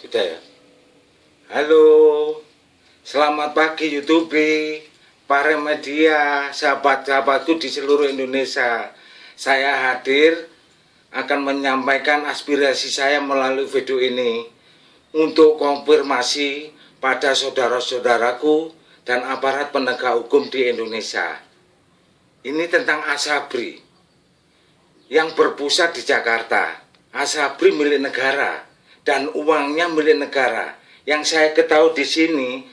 Sudah ya. Halo, selamat pagi YouTube, para media, sahabat-sahabatku di seluruh Indonesia. Saya hadir akan menyampaikan aspirasi saya melalui video ini untuk konfirmasi pada saudara-saudaraku dan aparat penegak hukum di Indonesia. Ini tentang Asabri yang berpusat di Jakarta. Asabri milik negara dan uangnya milik negara. Yang saya ketahui di sini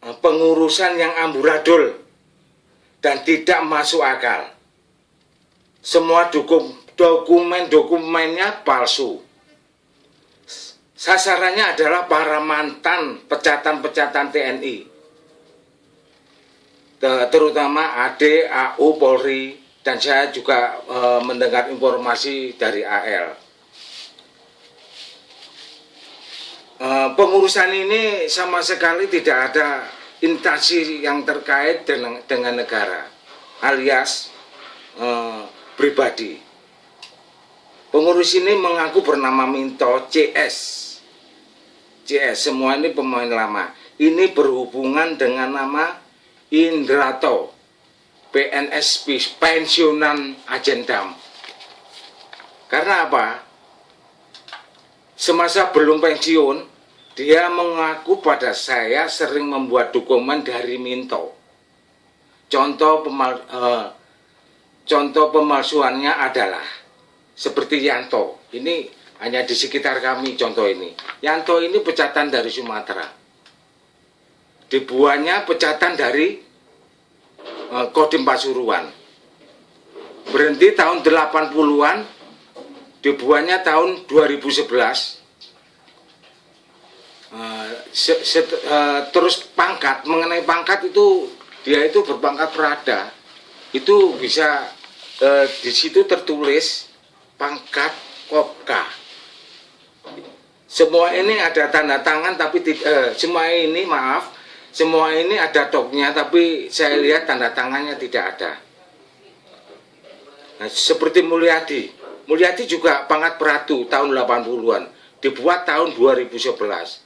pengurusan yang amburadul dan tidak masuk akal. Semua dokumennya palsu. Sasarannya adalah para mantan pecatan-pecatan TNI, terutama AD, AU, Polri, dan saya juga mendengar informasi dari AL. Pengurusan ini sama sekali tidak ada instansi yang terkait dengan negara, alias pribadi. Pengurus ini mengaku bernama Minto CS. Semua ini pemain lama. Ini berhubungan dengan nama Indrato, PNS, pensiunan agen dam. Karena apa? Semasa belum pensiun, dia mengaku pada saya sering membuat dokumen dari Minto. Contoh pemalsuannya adalah seperti Yanto. Ini hanya di sekitar kami contoh ini. Yanto ini pecatan dari Sumatera. Dibuatnya pecatan dari Kodim Pasuruan. Berhenti tahun 80-an, dibuatnya tahun 2011. Terus pangkat, mengenai pangkat itu dia itu berpangkat Prada. Itu bisa di situ tertulis pangkat Kopka. Semua ini ada tanda tangan tapi semua ini ada toknya tapi saya lihat tanda tangannya tidak ada. Nah, seperti Mulyadi juga pangkat Pratu tahun 80-an, dibuat tahun 2011.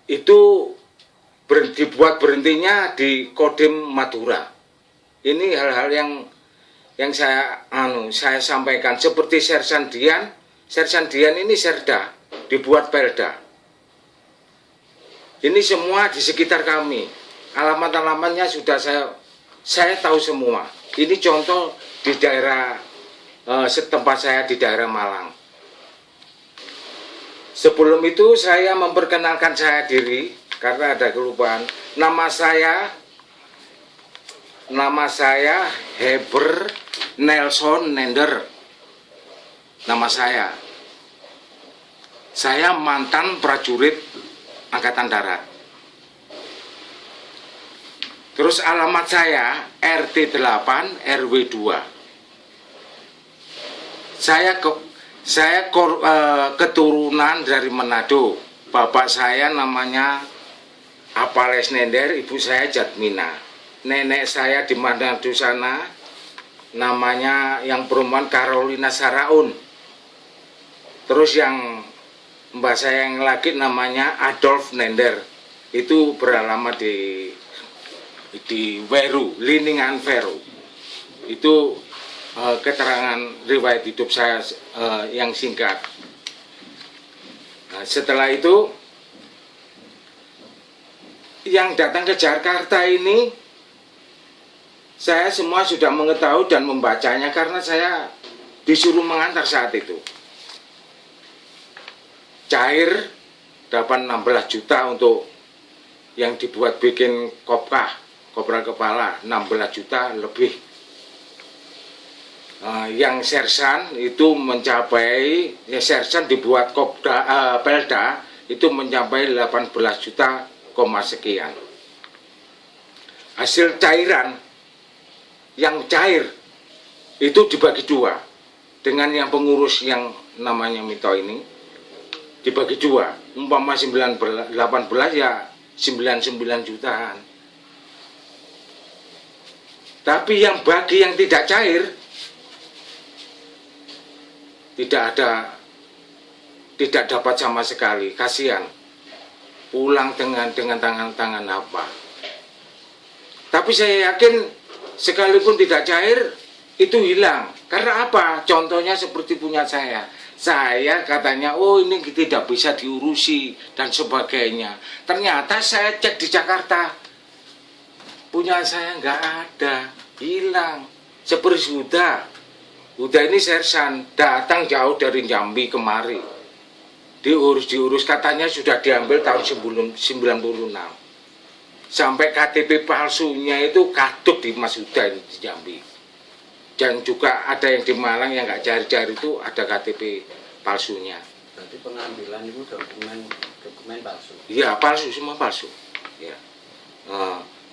Itu dibuat berhentinya di Kodim Madura. Ini hal-hal yang saya sampaikan. Seperti Sersan Dian ini Serda, dibuat Pelda. Ini semua di sekitar kami. Alamat-alamatnya sudah saya tahu semua. Ini contoh di daerah setempat saya di daerah Malang. Sebelum itu saya memperkenalkan saya diri karena ada kelupaan. Nama saya Heber Nelson Nender. Nama saya. Saya mantan prajurit Angkatan Darat. Terus alamat saya RT 8 RW 2. Saya keturunan dari Manado. Bapak saya namanya Apales Nender, ibu saya Jatmina. Nenek saya di Manado sana namanya yang perempuan Carolina Saraun. Terus yang mbak saya yang laki namanya Adolf Nender. Itu beralamat di Weru, Liningan Veru. Itu keterangan riwayat hidup saya yang singkat. Nah, setelah itu yang datang ke Jakarta ini saya semua sudah mengetahui dan membacanya karena saya disuruh mengantar saat itu. Cair dapat 16 juta untuk yang dibuat bikin kopra kepala 16 juta lebih. Yang sersan itu mencapai, sersan dibuat Pelda itu mencapai 18 juta sekian. Hasil cairan yang cair itu dibagi dua dengan yang pengurus yang namanya Mito ini dibagi dua, umpama 18 ya 99 jutaan. Tapi yang bagi yang tidak cair tidak ada tidak dapat sama sekali, kasihan. Pulang dengan tangan-tangan apa. Tapi saya yakin sekalipun tidak cair itu hilang. Karena apa? Contohnya seperti punya saya. Saya katanya, oh ini tidak bisa diurusi dan sebagainya. Ternyata saya cek di Jakarta, punya saya nggak ada, hilang. Seperti Huda ini sersan, datang jauh dari Jambi kemari. Diurus, katanya sudah diambil tahun 96. Sampai KTP palsunya itu kaduk di Mas Huda ini di Jambi. Dan juga ada yang di Malang yang nggak cari-cari itu ada KTP palsunya. Berarti pengambilan itu dokumen palsu? Iya, palsu, semua palsu. Ya.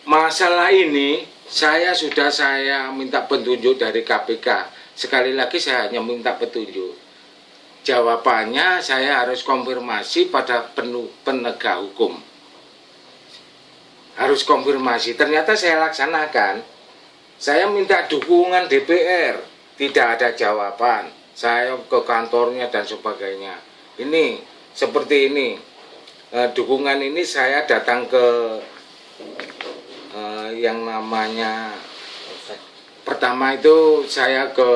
Masalah ini saya minta petunjuk dari KPK. Sekali lagi saya hanya minta petunjuk. Jawabannya saya harus konfirmasi pada penegak hukum. Harus konfirmasi. Ternyata saya laksanakan. Saya minta dukungan DPR. Tidak ada jawaban. Saya ke kantornya dan sebagainya. Ini seperti ini. Dukungan ini saya datang ke yang namanya pertama itu saya ke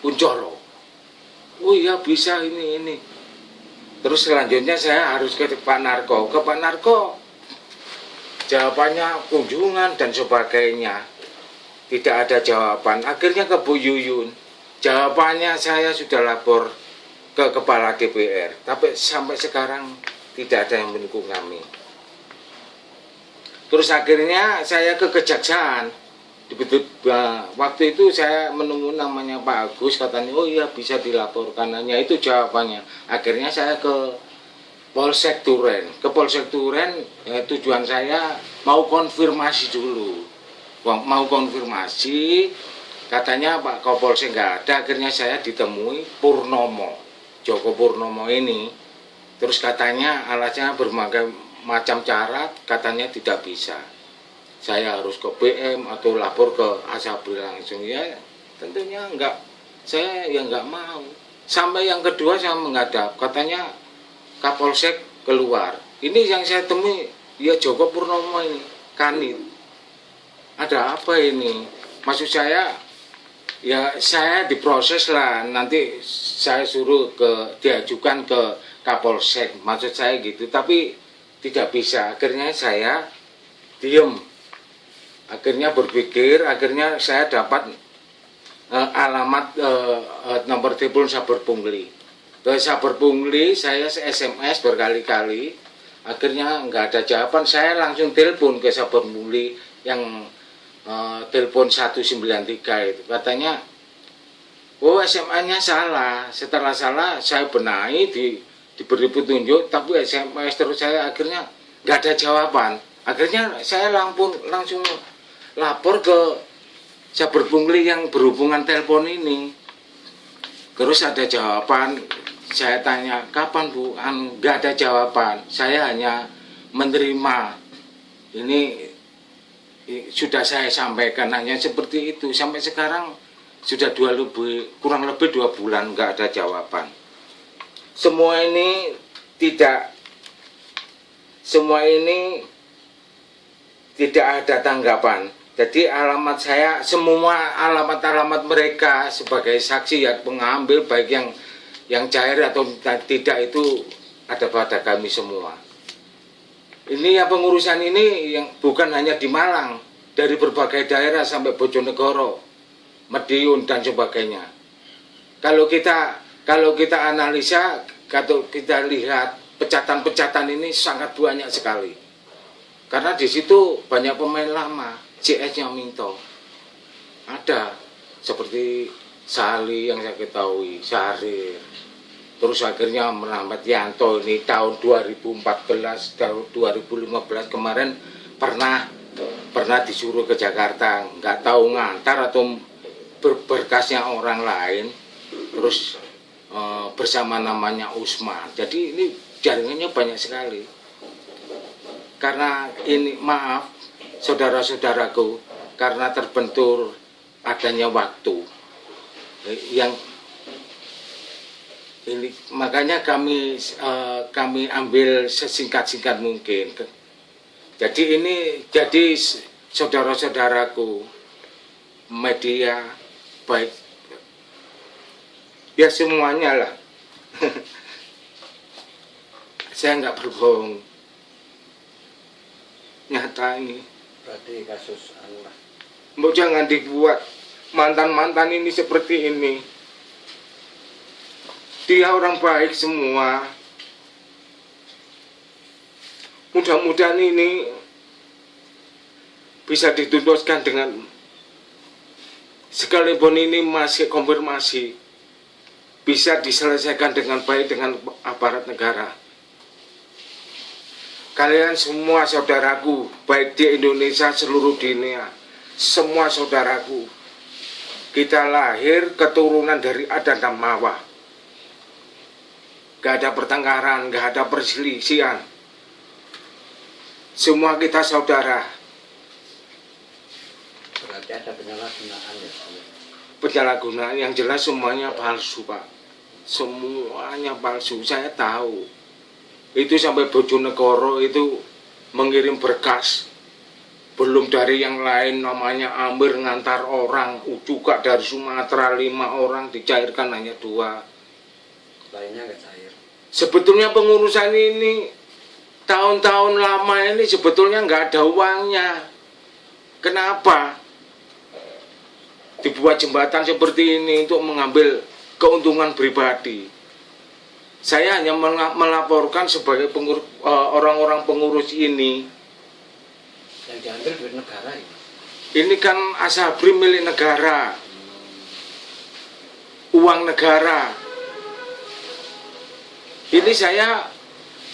Kuncoro. Oh iya bisa ini. Terus selanjutnya saya harus ke Pak Narko. Ke Pak Narko jawabannya kunjungan dan sebagainya. Tidak ada jawaban. Akhirnya ke Bu Yuyun. Jawabannya saya sudah lapor ke Kepala DPR. Tapi sampai sekarang tidak ada yang mendukung kami. Terus akhirnya saya ke Kejaksaan. Waktu itu saya menunggu namanya Pak Agus, katanya oh iya bisa dilaporkan, hanya itu jawabannya. Akhirnya saya ke Polsek Duren. Ke Polsek Duren tujuan saya mau konfirmasi dulu. Mau konfirmasi, katanya Pak Kapolsek nggak ada. Akhirnya saya ditemui Purnomo, Joko Purnomo ini. Terus katanya alasannya berbagai macam cara, katanya tidak bisa. Saya harus ke PM atau lapor ke Asabri langsung. Ya tentunya enggak, saya yang enggak mau. Sampai yang kedua saya menghadap, katanya Kapolsek keluar. Ini yang saya temui, ya Joko Purnomo ini, Kanit. Ada apa ini? Maksud saya, ya saya diproses lah. Nanti saya suruh diajukan ke Kapolsek. Maksud saya gitu, tapi tidak bisa. Akhirnya saya diem. Akhirnya berpikir, akhirnya saya dapat alamat nomor telepon Saber Pungli. Ke Saber Pungli saya SMS berkali-kali, akhirnya nggak ada jawaban. Saya langsung telepon ke Saber Pungli yang telepon 193 itu. Katanya, oh SMA-nya salah. Setelah salah saya benahi, diberi petunjuk, tapi SMS terus saya akhirnya nggak ada jawaban. Akhirnya saya langsung lapor ke Saber Pungli yang berhubungan telepon ini. Terus ada jawaban, saya tanya kapan Bu, nggak ada jawaban. Saya hanya menerima. Ini sudah saya sampaikan, hanya seperti itu. Sampai sekarang sudah kurang lebih 2 bulan nggak ada jawaban. Semua ini tidak ada tanggapan. Jadi alamat saya, semua alamat-alamat mereka sebagai saksi ya pengambil, baik yang cair atau tidak, itu ada pada kami semua. Ini yang pengurusan ini yang bukan hanya di Malang, dari berbagai daerah sampai Bojonegoro, Madiun dan sebagainya. Kalau kita analisa, kalau kita lihat pecatan-pecatan ini sangat banyak sekali. Karena di situ banyak pemain lama. CS-nya Minto ada, seperti Sali yang saya ketahui, Syahrir. Terus akhirnya merambat Yanto ini tahun 2014, tahun 2015 kemarin pernah disuruh ke Jakarta, nggak tahu ngantar atau berkasnya orang lain, terus bersama namanya Usman. Jadi ini jaringannya banyak sekali. Karena ini maaf saudara-saudaraku, karena terbentur adanya waktu yang Ini makanya kami ambil sesingkat-singkat mungkin. Jadi jadi saudara-saudaraku media baik ya semuanya lah. Saya nggak berbohong, nyata ini. Berarti kasus anu lah. Mau jangan dibuat mantan-mantan ini seperti ini. Dia orang baik semua. Mudah-mudahan ini bisa dituntaskan dengan, sekalipun ini masih konfirmasi, bisa diselesaikan dengan baik dengan aparat negara. Kalian semua saudaraku, baik di Indonesia, seluruh dunia, semua saudaraku. Kita lahir keturunan dari Adam dan Hawa. Gak ada pertengkaran, gak ada perselisihan. Semua kita saudara. Berarti ada penyalahgunaan ya. Penyalahgunaan yang jelas semuanya palsu, Pak. Semuanya palsu, saya tahu. Itu sampai Bojonegoro itu mengirim berkas. Belum dari yang lain, namanya Amir ngantar orang. Juga dari Sumatera 5 orang, dicairkan hanya 2. Lainnya nggak cair. Sebetulnya pengurusan ini tahun-tahun lama ini sebetulnya nggak ada uangnya. Kenapa dibuat jembatan seperti ini untuk mengambil keuntungan pribadi? Saya hanya melaporkan sebagai orang-orang pengurus ini. Yang diambil duit negara ya. Ini kan asabri milik negara, uang negara. Ini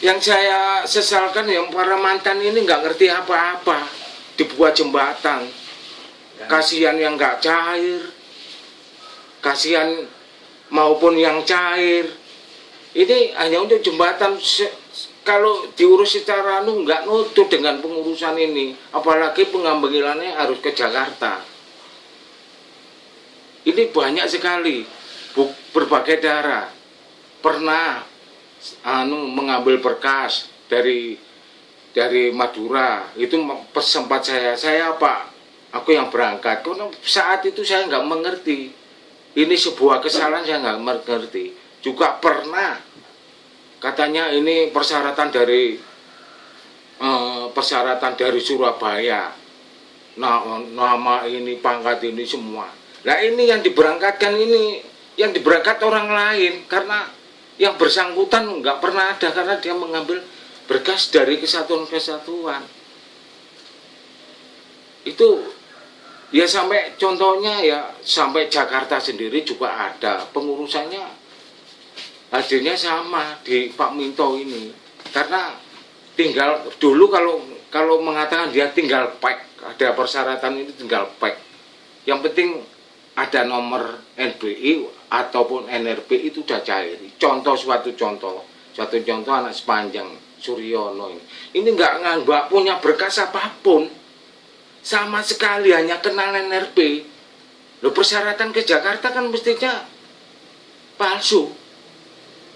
yang saya sesalkan, yang para mantan ini nggak ngerti apa-apa, dibuat jembatan. Kasihan yang nggak cair, kasihan maupun yang cair. Ini hanya untuk jembatan. Kalau diurus secara nggak nutut dengan pengurusan ini, apalagi pengambilannya harus ke Jakarta. Ini banyak sekali berbagai daerah pernah mengambil berkas dari Madura. Itu sempat saya Pak, aku yang berangkat. Karena saat itu saya nggak mengerti. Ini sebuah kesalahan, saya nggak mengerti. Juga pernah katanya ini persyaratan dari Surabaya. Nah, nama ini, pangkat ini semua. Nah, ini yang diberangkatkan ini, yang diberangkat orang lain, karena yang bersangkutan nggak pernah ada, karena dia mengambil berkas dari kesatuan-kesatuan. Itu ya sampai contohnya ya sampai Jakarta sendiri juga ada pengurusannya, hasilnya sama di Pak Minto ini. Karena tinggal dulu kalau mengatakan dia tinggal pack, ada persyaratan ini tinggal pack. Yang penting ada nomor NBI ataupun NRP itu udah cair. Suatu contoh anak sepanjang Suryono ini nggak punya berkas apapun sama sekali, hanya kenal NRP. Loh, persyaratan ke Jakarta kan mestinya palsu.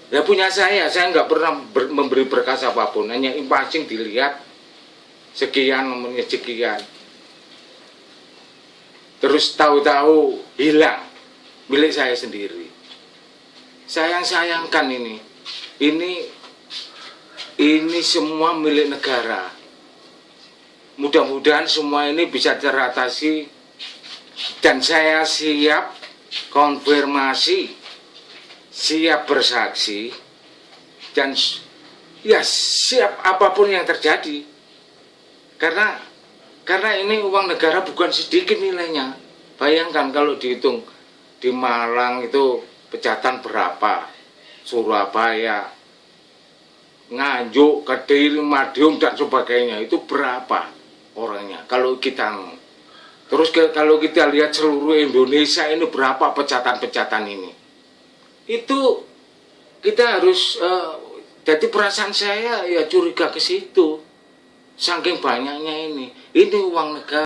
Ya punya saya nggak pernah memberi berkas apapun, hanya passing dilihat sekian nomornya sekian. Terus tahu-tahu hilang milik saya sendiri. Sayangkan ini semua milik negara. Mudah-mudahan semua ini bisa teratasi, dan saya siap konfirmasi, siap bersaksi, dan ya siap apapun yang terjadi. Karena ini uang negara bukan sedikit nilainya. Bayangkan kalau dihitung di Malang itu pejatan berapa, Surabaya, Nganjuk, Kediri, Madiun dan sebagainya, itu berapa orangnya. Kalau kita kalau kita lihat seluruh Indonesia ini berapa pejatan-pejatan ini, itu kita harus jadi perasaan saya ya curiga ke situ, saking banyaknya ini uang negara.